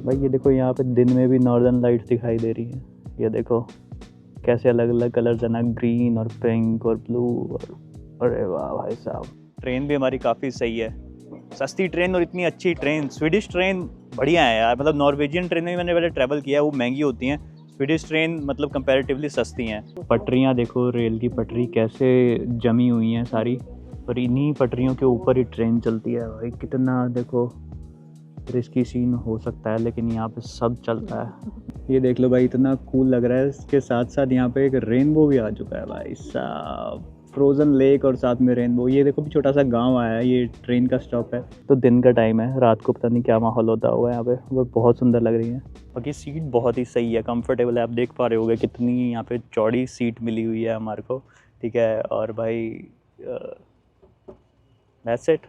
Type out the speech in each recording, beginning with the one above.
भाई ये देखो यहाँ पे दिन में भी नॉर्दर्न लाइट्स दिखाई दे रही हैं। ये देखो कैसे अलग अलग कलर्स है ना, ग्रीन और पिंक और ब्लू अरे वाह भाई साहब। ट्रेन भी हमारी काफ़ी सही है, सस्ती ट्रेन और इतनी अच्छी ट्रेन। स्वीडिश ट्रेन बढ़िया है यार, मतलब नॉर्वेजियन ट्रेन में मैंने पहले ट्रैवल किया है, वो महंगी होती हैं। स्वीडिश ट्रेन मतलब कंपैरेटिवली सस्ती हैं। पटरियाँ देखो, रेल की पटरी कैसे जमी हुई हैं सारी, और इन्हीं पटरियों के ऊपर ही ट्रेन चलती है। भाई कितना देखो रिस्की सीन हो सकता है, लेकिन यहाँ पे सब चलता है। ये देख लो भाई, इतना कूल लग रहा है। इसके साथ साथ यहाँ पे एक रेनबो भी आ चुका है भाई साहब, फ्रोजन लेक और साथ में रेनबो। ये देखो भी छोटा सा गांव आया है, ये ट्रेन का स्टॉप है। तो दिन का टाइम है, रात को पता नहीं क्या माहौल होता होगा यहाँ पे, वो बहुत सुंदर लग रही है। बाकी सीट बहुत ही सही है, कंफर्टेबल है। आप देख पा रहे होगे कितनी यहाँ पे चौड़ी सीट मिली हुई है हमारे को, ठीक है। और भाई दैट्स इट।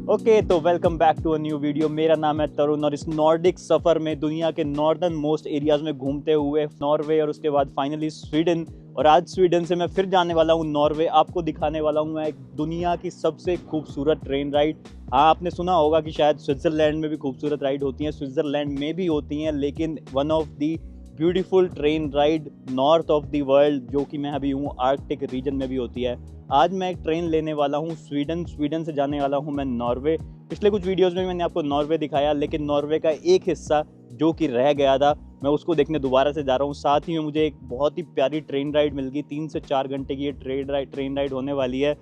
ओके, तो welcome back to a new video. मेरा नाम है तरुण और इस नॉर्डिक सफ़र में दुनिया के नॉर्दर्न मोस्ट एरियाज़ में घूमते हुए नॉर्वे और उसके बाद फाइनली स्वीडन, और आज स्वीडन से मैं फिर जाने वाला हूँ नॉर्वे। आपको दिखाने वाला हूँ मैं एक दुनिया की सबसे खूबसूरत ट्रेन राइड। हाँ, आपने सुना होगा कि शायद स्विट्ज़रलैंड में भी खूबसूरत राइड होती हैं, स्विट्ज़रलैंड में भी होती हैं, लेकिन one of the beautiful train ride north of the world, जो कि मैं अभी हूँ आर्कटिक रीजन में भी होती है। आज मैं एक ट्रेन लेने वाला हूँ स्वीडन से जाने वाला हूँ मैं नॉर्वे। पिछले कुछ वीडियोस में मैंने आपको नॉर्वे दिखाया, लेकिन नॉर्वे का एक हिस्सा जो कि रह गया था, मैं उसको देखने दोबारा से जा रहा हूँ। साथ ही में मुझे एक बहुत ही प्यारी ट्रेन राइड मिल गई, 3 से 4 घंटे की ये ट्रेन राइड होने वाली है।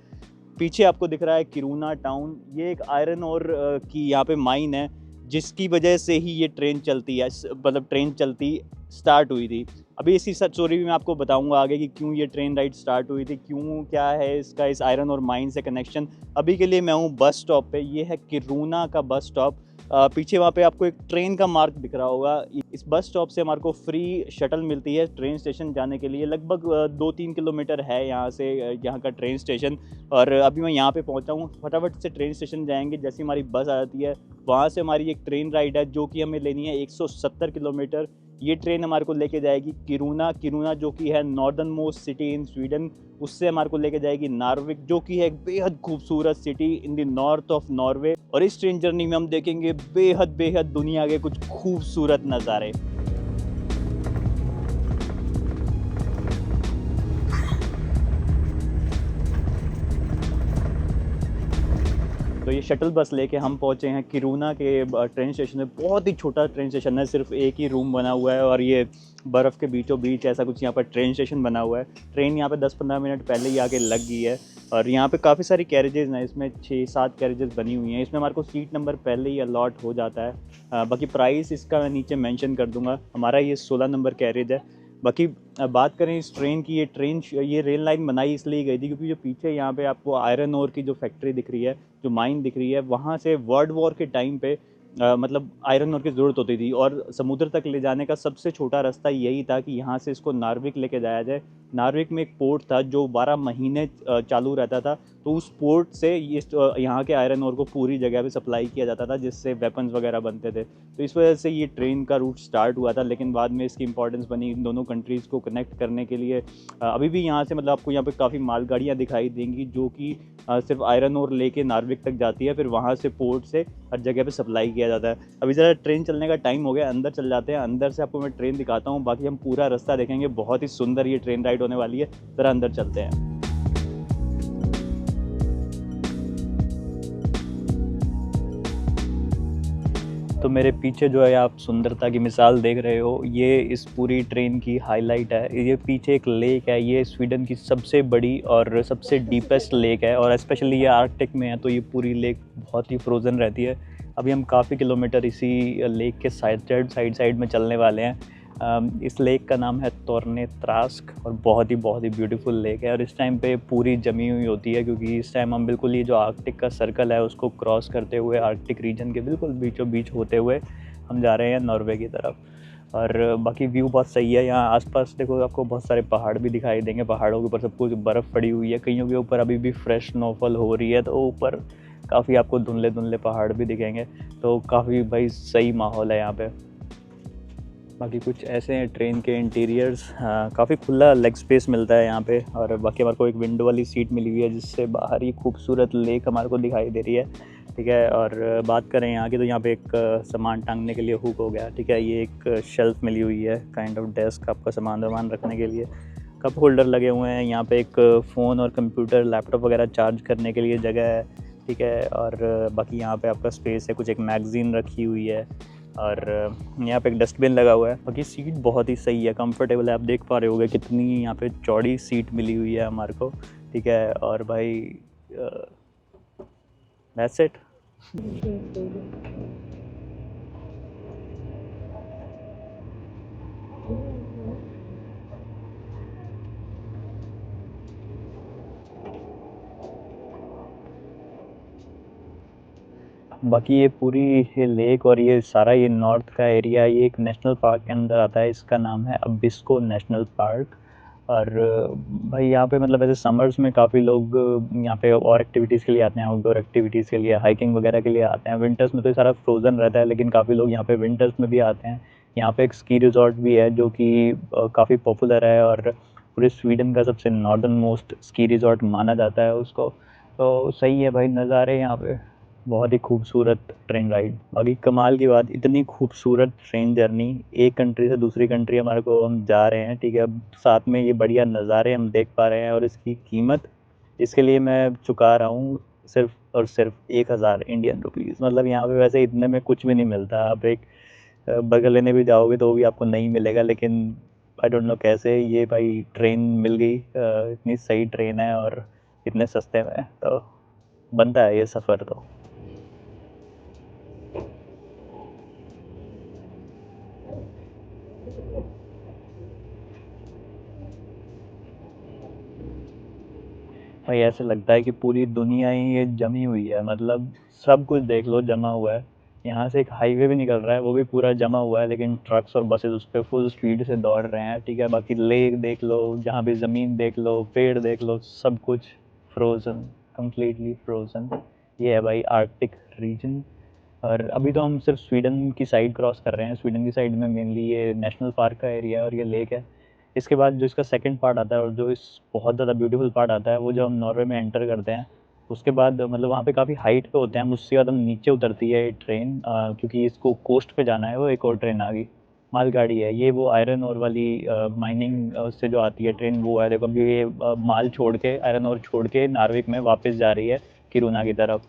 पीछे आपको दिख रहा है किरूना टाउन, ये एक आयरन और की यहाँ पे माइन है, जिसकी वजह से ही ये ट्रेन चलती है, मतलब ट्रेन चलती स्टार्ट हुई थी। अभी इसी स्टोरी भी मैं आपको बताऊंगा आगे कि क्यों ये ट्रेन राइड स्टार्ट हुई थी, क्यों, क्या है इसका इस आयरन और माइन से कनेक्शन। अभी के लिए मैं हूँ बस स्टॉप पे, ये है किरूना का बस स्टॉप। पीछे वहाँ पे आपको एक ट्रेन का मार्क दिख रहा होगा। इस बस स्टॉप से हमारे को फ्री शटल मिलती है ट्रेन स्टेशन जाने के लिए। लगभग 2-3 किलोमीटर है यहाँ से, यहाँ का ट्रेन स्टेशन। और अभी मैं यहाँ पे पहुँचा हूँ, फटाफट से ट्रेन स्टेशन जाएंगे। जैसे हमारी बस आ जाती है, वहाँ से हमारी एक ट्रेन राइड है जो कि हमें लेनी है 170 किलोमीटर। ये ट्रेन हमारे को लेके जाएगी किरूना जो कि है northern most city in Sweden. उससे हमारे को लेके जाएगी नार्विक, जो कि है एक बेहद खूबसूरत city in the north of Norway. और इस ट्रेन जर्नी में हम देखेंगे बेहद दुनिया के कुछ खूबसूरत नज़ारे। तो ये शटल बस लेके हम पहुंचे हैं किरूना के ट्रेन स्टेशन में। बहुत ही छोटा ट्रेन स्टेशन है, सिर्फ एक ही रूम बना हुआ है, और ये बर्फ़ के बीचों बीच ऐसा कुछ यहाँ पर ट्रेन स्टेशन बना हुआ है। ट्रेन यहाँ पे 10-15 मिनट पहले ही आके लग गई है। और यहाँ पे काफ़ी सारी कैरेजेज़ हैं, इसमें 6-7 कैरेजेज़ बनी हुई हैं। इसमें हमारे को सीट नंबर पहले ही अलॉट हो जाता है। बाकी प्राइस इसका मैं नीचे मेंशन कर दूँगा। हमारा ये 16 नंबर कैरेज है। बाकी बात करें इस ट्रेन की, ये रेल लाइन बनाई इसलिए गई थी क्योंकि जो पीछे यहाँ पे आपको आयरन ओर की जो फैक्ट्री दिख रही है, जो माइन दिख रही है, वहाँ से वर्ल्ड वॉर के टाइम पे मतलब आयरन ओर की ज़रूरत होती थी, और समुद्र तक ले जाने का सबसे छोटा रास्ता यही था कि यहाँ से इसको नार्विक लेके जाया जाए। नार्विक में एक पोर्ट था जो 12 महीने चालू रहता था, तो उस पोर्ट से यहाँ के आयरन ओर को पूरी जगह पे सप्लाई किया जाता था, जिससे वेपन्स वगैरह बनते थे। तो इस वजह से ये ट्रेन का रूट स्टार्ट हुआ था, लेकिन बाद में इसकी इंपॉर्टेंस बनी इन दोनों कंट्रीज़ को कनेक्ट करने के लिए। अभी भी यहाँ से मतलब आपको यहाँ पे काफ़ी मालगाड़ियाँ दिखाई देंगी, जो कि सिर्फ आयरन ओर लेके नार्विक तक जाती है, फिर वहाँ से पोर्ट से हर जगह पे सप्लाई किया जाता है। अभी ज़रा ट्रेन चलने का टाइम हो गया, अंदर चल जाते हैं। अंदर से आपको मैं ट्रेन दिखाता हूँ, बाकी हम पूरा रास्ता देखेंगे। बहुत ही सुंदर ये ट्रेन राइड होने वाली है। ज़रा अंदर चलते हैं। तो मेरे पीछे जो है आप सुंदरता की मिसाल देख रहे हो, ये इस पूरी ट्रेन की हाईलाइट है। ये पीछे एक लेक है, ये स्वीडन की सबसे बड़ी और सबसे डीपेस्ट लेक है, और स्पेशली ये आर्कटिक में है, तो ये पूरी लेक बहुत ही फ्रोज़न रहती है। अभी हम काफ़ी किलोमीटर इसी लेक के साइड में चलने वाले हैं। इस लेक का नाम है तोरने त्रास्क, और बहुत ही ब्यूटीफुल लेक है। और इस टाइम पे पूरी जमी हुई होती है, क्योंकि इस टाइम हम बिल्कुल ये जो आर्कटिक का सर्कल है उसको क्रॉस करते हुए आर्कटिक रीजन के बिल्कुल बीचों बीच होते हुए हम जा रहे हैं नॉर्वे की तरफ। और बाकी व्यू बहुत सही है। यहाँ आसपास देखो, आपको बहुत सारे पहाड़ भी दिखाई देंगे। पहाड़ों के ऊपर सब कुछ बर्फ़ पड़ी हुई है, कईयों के ऊपर अभी भी फ्रेश स्नोफॉल हो रही है, तो ऊपर काफ़ी आपको धुंधले पहाड़ भी दिखेंगे। तो काफ़ी भाई सही माहौल है यहाँ पे। बाकी कुछ ऐसे हैं ट्रेन के इंटीरियर्स, काफ़ी खुला लेग स्पेस मिलता है यहाँ पे। और बाकी हमारे को एक विंडो वाली सीट मिली हुई है, जिससे बाहर ही खूबसूरत लेक हमारे को दिखाई दे रही है। ठीक है। और बात करें यहाँ की, तो यहाँ पे एक सामान टांगने के लिए हुक हो गया, ठीक है। ये एक शेल्फ मिली हुई है, काइंड ऑफ डेस्क आपका सामान वामान रखने के लिए। कप होल्डर लगे हुए हैं यहाँ पे, एक फ़ोन और कंप्यूटर लैपटॉप वगैरह चार्ज करने के लिए जगह है, ठीक है। और बाकी यहाँ पे आपका स्पेस है, कुछ एक मैगज़ीन रखी हुई है, और यहाँ पे एक डस्टबिन लगा हुआ है। बाकी सीट बहुत ही सही है, कंफर्टेबल है। आप देख पा रहे होगे कितनी यहाँ पे चौड़ी सीट मिली हुई है हमारे को, ठीक है। और भाई दैट्स इट। बाकी ये पूरी ये लेक और ये सारा ये नॉर्थ का एरिया, ये एक नेशनल पार्क के अंदर आता है। इसका नाम है अबिस्को नेशनल पार्क। और भाई यहाँ पे मतलब ऐसे समर्स में काफ़ी लोग यहाँ पे और एक्टिविटीज़ के लिए आते हैं, आउटडोर एक्टिविटीज़ के लिए, हाइकिंग वगैरह के लिए आते हैं। विंटर्स में तो ये सारा फ्रोज़न रहता है, लेकिन काफ़ी लोग यहाँ पे विंटर्स में भी आते हैं। यहाँ पे एक स्की रिजॉर्ट भी है जो कि काफ़ी पॉपुलर है, और पूरे स्वीडन का सबसे नॉर्दर्न मोस्ट स्की रिजॉर्ट माना जाता है उसको। तो सही है भाई, नज़ारे यहाँ पे बहुत ही खूबसूरत ट्रेन राइड। बाकी कमाल की बात, इतनी खूबसूरत ट्रेन जर्नी, एक कंट्री से दूसरी कंट्री हमारे को हम जा रहे हैं, ठीक है। अब साथ में ये बढ़िया नज़ारे हम देख पा रहे हैं, और इसकी कीमत इसके लिए मैं चुका रहा हूँ सिर्फ और सिर्फ 1000 इंडियन रुपीज़। मतलब यहाँ पे वैसे इतने में कुछ भी नहीं मिलता। आप एक बर्गर लेने भी जाओगे तो भी आपको नहीं मिलेगा, लेकिन आई डोंट नो कैसे ये भाई ट्रेन मिल गई। इतनी सही ट्रेन है और इतने सस्ते में, तो बनता है ये सफ़र तो। भाई ऐसे लगता है कि पूरी दुनिया ही ये जमी हुई है, मतलब सब कुछ देख लो जमा हुआ है। यहाँ से एक हाईवे भी निकल रहा है, वो भी पूरा जमा हुआ है, लेकिन ट्रक्स और बसेस उस पर फुल स्पीड से दौड़ रहे हैं, ठीक है। बाकी लेक देख लो, जहाँ भी ज़मीन देख लो, पेड़ देख लो, सब कुछ फ्रोज़न, कम्प्लीटली फ्रोज़न। ये है भाई आर्कटिक रीजन। और अभी तो हम सिर्फ स्वीडन की साइड क्रॉस कर रहे हैं। स्वीडन की साइड में मेनली ये नेशनल पार्क का एरिया है और ये लेक है। इसके बाद जो इसका सेकंड पार्ट आता है, और जो इस बहुत ज़्यादा ब्यूटीफुल पार्ट आता है, वो जब हम नॉर्वे में एंटर करते हैं, उसके बाद मतलब वहाँ पे काफ़ी हाइट पे होते हैं हम। उसके बाद हम नीचे उतरती है ये ट्रेन, क्योंकि इसको कोस्ट पे जाना है। वो एक और ट्रेन आ गई, मालगाड़ी है ये, वो आयरन और वाली माइनिंग से जो आती है ट्रेन, वो है। देखो अभी ये माल छोड़ के, आयरन और छोड़ के नार्विक में वापस जा रही है किरुना की तरफ।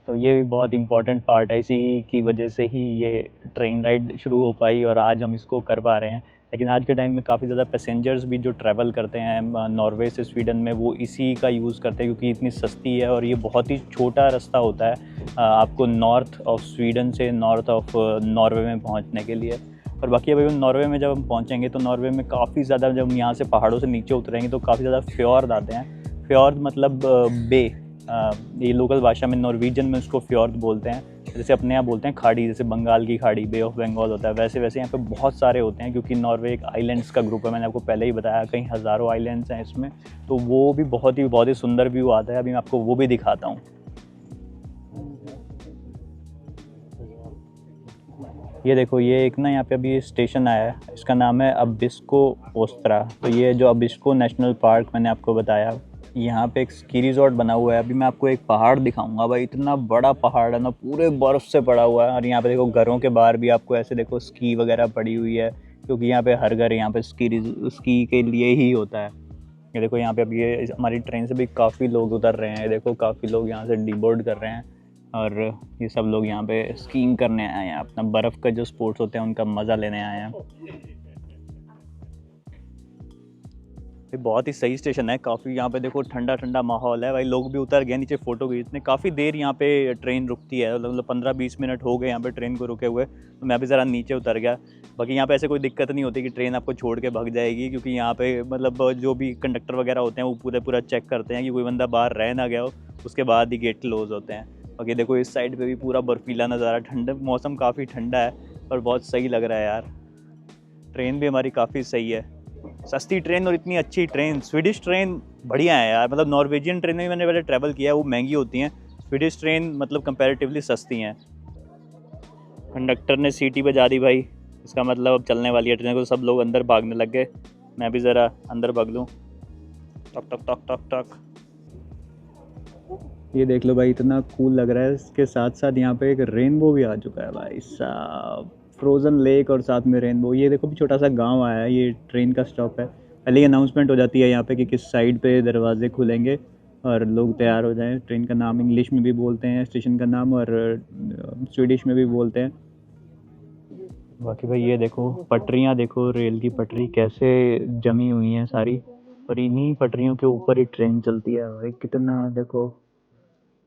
तो ये भी बहुत इम्पोर्टेंट पार्ट है, इसी की वजह से ही ये ट्रेन राइड शुरू हो पाई और आज हम इसको कर पा रहे हैं। लेकिन आज के टाइम में काफ़ी ज़्यादा पैसेंजर्स भी जो ट्रैवल करते हैं नॉर्वे से स्वीडन में, वो इसी का यूज़ करते हैं, क्योंकि इतनी सस्ती है और ये बहुत ही छोटा रास्ता होता है आपको नॉर्थ ऑफ स्वीडन से नॉर्थ ऑफ नॉर्वे में पहुंचने के लिए। और बाकी अभी नॉर्वे में जब हम पहुंचेंगे, तो नॉर्वे में काफ़ी ज़्यादा, जब हम यहाँ से पहाड़ों से नीचे उतरेंगे, तो काफ़ी ज़्यादा फ्योर्ड आते हैं। फ्योर्ड मतलब बे, ये लोकल भाषा में नॉर्वेजियन में उसको फ्योर्ड बोलते हैं। जैसे अपने यहाँ बोलते हैं खाड़ी, जैसे बंगाल की खाड़ी, बे ऑफ बंगाल होता है, वैसे वैसे यहाँ पे बहुत सारे होते हैं, क्योंकि नॉर्वे एक आइलैंड्स का ग्रुप है। मैंने आपको पहले ही बताया, कई हज़ारों आइलैंड्स हैं इसमें। तो वो भी बहुत ही सुंदर व्यू आता है। अभी मैं आपको वो भी दिखाता हूँ। ये देखो, ये एक ना यहाँ पे अभी स्टेशन आया है, इसका नाम है अबिस्को ओस्त्रा। तो ये जो अबिस्को नेशनल पार्क मैंने आपको बताया, यहाँ पे एक स्की रिजॉर्ट बना हुआ है। अभी मैं आपको एक पहाड़ दिखाऊंगा भाई, इतना बड़ा पहाड़ है ना, पूरे बर्फ़ से पड़ा हुआ है। और यहाँ पे देखो घरों के बाहर भी आपको ऐसे देखो स्की वगैरह पड़ी हुई है, क्योंकि यहाँ पे हर घर यहाँ पे स्की के लिए ही होता है। ये देखो यहाँ पे अभी ये हमारी ट्रेन से भी काफ़ी लोग उतर रहे हैं। देखो काफ़ी लोग यहाँ से डीबोर्ड कर रहे हैं, और ये सब लोग यहाँ पे स्कीइंग करने आए हैं, अपना बर्फ़ का जो स्पोर्ट्स होते हैं उनका मज़ा लेने आए हैं। ये बहुत ही सही स्टेशन है, काफ़ी यहाँ पे देखो ठंडा ठंडा माहौल है भाई। लोग भी उतर गए नीचे, फ़ोटो खींचने। काफ़ी देर यहाँ पे ट्रेन रुकती है, मतलब 15-20 मिनट हो गए यहाँ पे ट्रेन को रुके हुए। तो मैं भी ज़रा नीचे उतर गया। बाकी यहाँ पे ऐसे कोई दिक्कत नहीं होती कि ट्रेन आपको छोड़ के भाग जाएगी, क्योंकि यहाँ पे मतलब जो भी कंडक्टर वगैरह होते हैं वो पूरा चेक करते हैं कि कोई बंदा बाहर रह ना गया हो, उसके बाद ही गेट क्लोज़ होते हैं। बाकी देखो इस साइड पर भी पूरा बर्फीला नज़ारा, ठंडा मौसम, काफ़ी ठंडा है और बहुत सही लग रहा है यार। ट्रेन भी हमारी काफ़ी सही है, सस्ती ट्रेन और इतनी अच्छी ट्रेन। स्वीडिश ट्रेन बढ़िया है यार, मतलब नॉर्वेजियन ट्रेन में मैंने पहले ट्रैवल किया है, वो महंगी होती हैं। स्वीडिश ट्रेन मतलब कंपैरेटिवली सस्ती हैं। कंडक्टर ने सीटी बजा दी भाई, इसका मतलब अब चलने वाली है ट्रेन। को सब लोग अंदर भागने लग गए, मैं भी ज़रा अंदर भाग लूँ। टक टक टक टक टक। ये देख लो भाई, इतना कूल लग रहा है। इसके साथ साथ यहाँ पे एक रेनबो भी आ चुका है भाई साहब। फ्रोज़न लेक और साथ में रेनबो। ये देखो भी छोटा सा गांव आया है, ये ट्रेन का स्टॉप है। पहले ही अनाउंसमेंट हो जाती है यहाँ पे कि किस साइड पे दरवाजे खुलेंगे और लोग तैयार हो जाएं। ट्रेन का नाम इंग्लिश में भी बोलते हैं स्टेशन का नाम, और स्वीडिश में भी बोलते हैं। बाकी भाई ये देखो पटरियाँ, देखो रेल की पटरी कैसे जमी हुई हैं सारी, और इन्हीं पटरियों के ऊपर ही ट्रेन चलती है भाई। कितना देखो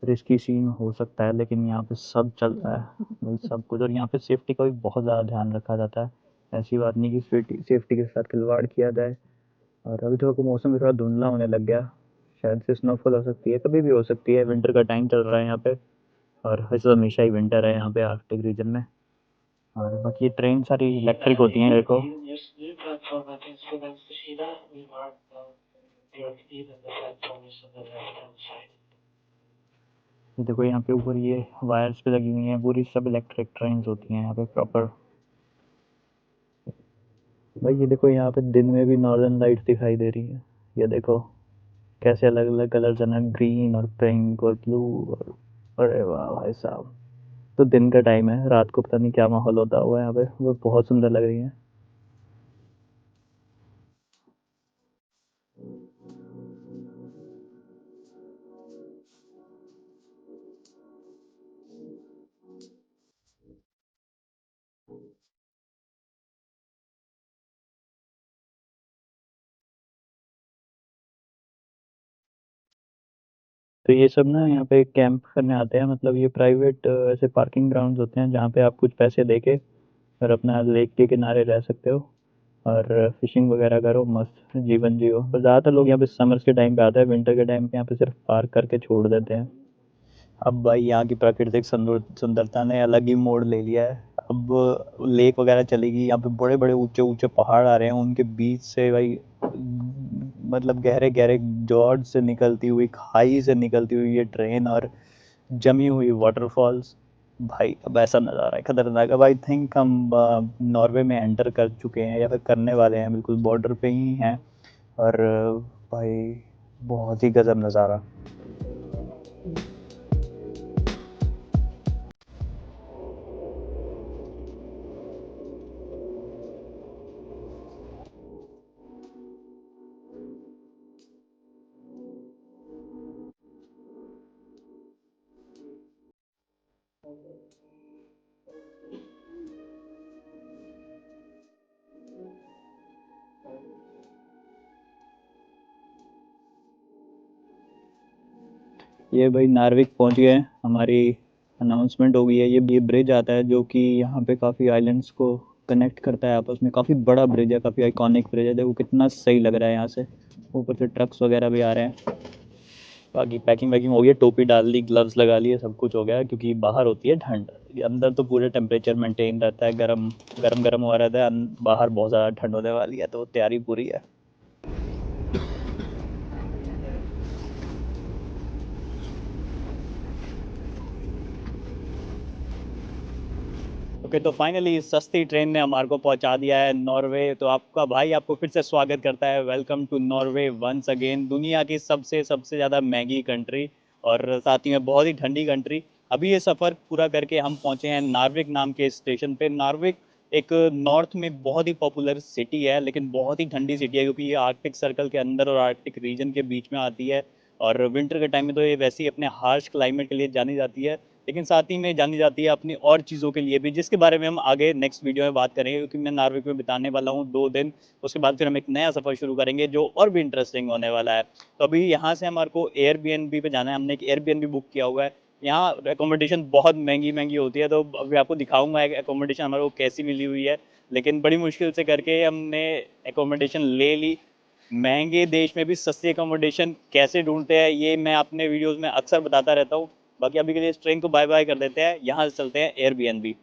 रिस्की सीन हो सकता है, लेकिन यहाँ पे सब चलता है भाई, सब कुछ। और यहाँ पे सेफ्टी का भी बहुत ज़्यादा ध्यान रखा जाता है। ऐसी बात नहीं कि सेफ्टी के साथ खिलवाड़ किया जाए। और अभी थोड़ा मौसम भी थोड़ा धुंधला होने लग गया, शायद से स्नोफॉल हो सकती है, कभी भी हो सकती है। विंटर का टाइम चल रहा है यहाँ पे, और वैसे तो हमेशा ही विंटर है यहाँ पे आर्कटिक रीजन में। और बाकी ये ट्रेन सारी इलेक्ट्रिक होती हैं देखो। ये देखो यहाँ पे ऊपर ये वायर्स पे लगी हुई हैं, पूरी सब इलेक्ट्रिक ट्रेन होती हैं यहाँ पे प्रॉपर। भाई ये देखो यहाँ पे दिन में भी नॉर्दर्न लाइट्स दिखाई दे रही है। ये देखो कैसे अलग अलग कलर्स हैं ना, ग्रीन और पिंक और ब्लू। और अरे वाह भाई साहब। तो दिन का टाइम है, रात को पता नहीं क्या माहौल होता हुआ यहाँ पे, वो बहुत सुंदर लग रही है। तो ये सब ना यहाँ पे कैंप करने आते हैं, मतलब ये प्राइवेट ऐसे पार्किंग ग्राउंड्स होते हैं जहाँ पे आप कुछ पैसे दे के और अपना लेक के किनारे रह सकते हो और फिशिंग वगैरह करो, मस्त जीवन जियो। पर ज़्यादातर लोग यहाँ पे समर्स के टाइम पे आते हैं, विंटर के टाइम पे यहाँ पे सिर्फ पार्क करके छोड़ देते हैं। अब भाई यहाँ की प्राकृतिक सुंदरता ने अलग ही मोड़ ले लिया है। अब लेक वगैरह चलेगी, यहाँ पे बड़े बड़े ऊंचे ऊंचे पहाड़ आ रहे हैं, उनके बीच से भाई मतलब गहरे गहरे जॉर्ज से निकलती हुई, खाई से निकलती हुई ये ट्रेन, और जमी हुई वाटरफॉल्स। भाई अब ऐसा नज़ारा है खतरनाक। अब आई थिंक हम नॉर्वे में एंटर कर चुके हैं या फिर करने वाले हैं, बिल्कुल बॉर्डर पे ही हैं। और भाई बहुत ही गजब नज़ारा। ये भाई नार्विक पहुंच गए हैं, हमारी अनाउंसमेंट हो गई है। ये ब्रिज आता है जो कि यहाँ पे काफ़ी आइलैंड्स को कनेक्ट करता है आपस में। काफ़ी बड़ा ब्रिज है, काफ़ी आइकॉनिक ब्रिज है। देखो कितना सही लग रहा है यहाँ से। ऊपर से ट्रक्स वगैरह भी आ रहे हैं। बाकी पैकिंग वैकिंग हो गई है, टोपी डाल ली, ग्लव्स लगा लिए, सब कुछ हो गया, क्योंकि बाहर होती है ठंड। अंदर तो पूरे टेम्परेचर मेंटेन रहता है, गर्म गर्म गर्म हुआ रहता है। बाहर बहुत ज़्यादा ठंड होने वाली है, तो तैयारी पूरी है। ओके, तो फाइनली सस्ती ट्रेन ने हमारे को पहुंचा दिया है नॉर्वे। तो आपका भाई आपको फिर से स्वागत करता है। Welcome to Norway once again, दुनिया की सबसे सबसे ज़्यादा महंगी कंट्री, और साथ ही में बहुत ही ठंडी कंट्री। अभी ये सफ़र पूरा करके हम पहुंचे हैं नार्विक नाम के स्टेशन पे। नार्विक एक नॉर्थ में बहुत ही पॉपुलर सिटी है, लेकिन बहुत ही ठंडी सिटी है, क्योंकि ये आर्कटिक सर्कल के अंदर और आर्कटिक रीजन के बीच में आती है। और विंटर के टाइम में तो ये वैसे ही अपने हार्श क्लाइमेट के लिए जानी जाती है, लेकिन साथ ही में जानी जाती है अपनी और चीज़ों के लिए भी, जिसके बारे में हम आगे नेक्स्ट वीडियो में बात करेंगे, क्योंकि मैं नार्वे में बिताने वाला हूँ 2 दिन। उसके बाद फिर हम एक नया सफ़र शुरू करेंगे जो और भी इंटरेस्टिंग होने वाला है। तो अभी यहाँ से हमारे को एयरबीएनबी पे जाना है। हमने एक एयरबीएनबी बुक किया हुआ है। यहाँ एकोमोडेशन बहुत महंगी महंगी होती है, तो अभी आपको दिखाऊंगा एकोमोडेशन हमारे को कैसी मिली हुई है। लेकिन बड़ी मुश्किल से करके हमने एकोमोडेशन ले ली। महंगे देश में भी सस्ती एकोमोडेशन कैसे ढूंढते हैं, ये मैं अपने वीडियोस में अक्सर बताता रहता हूँ। बाकी अभी के लिए इस ट्रेन को बाय बाय कर देते हैं, यहाँ से चलते हैं एयरबीएनबी।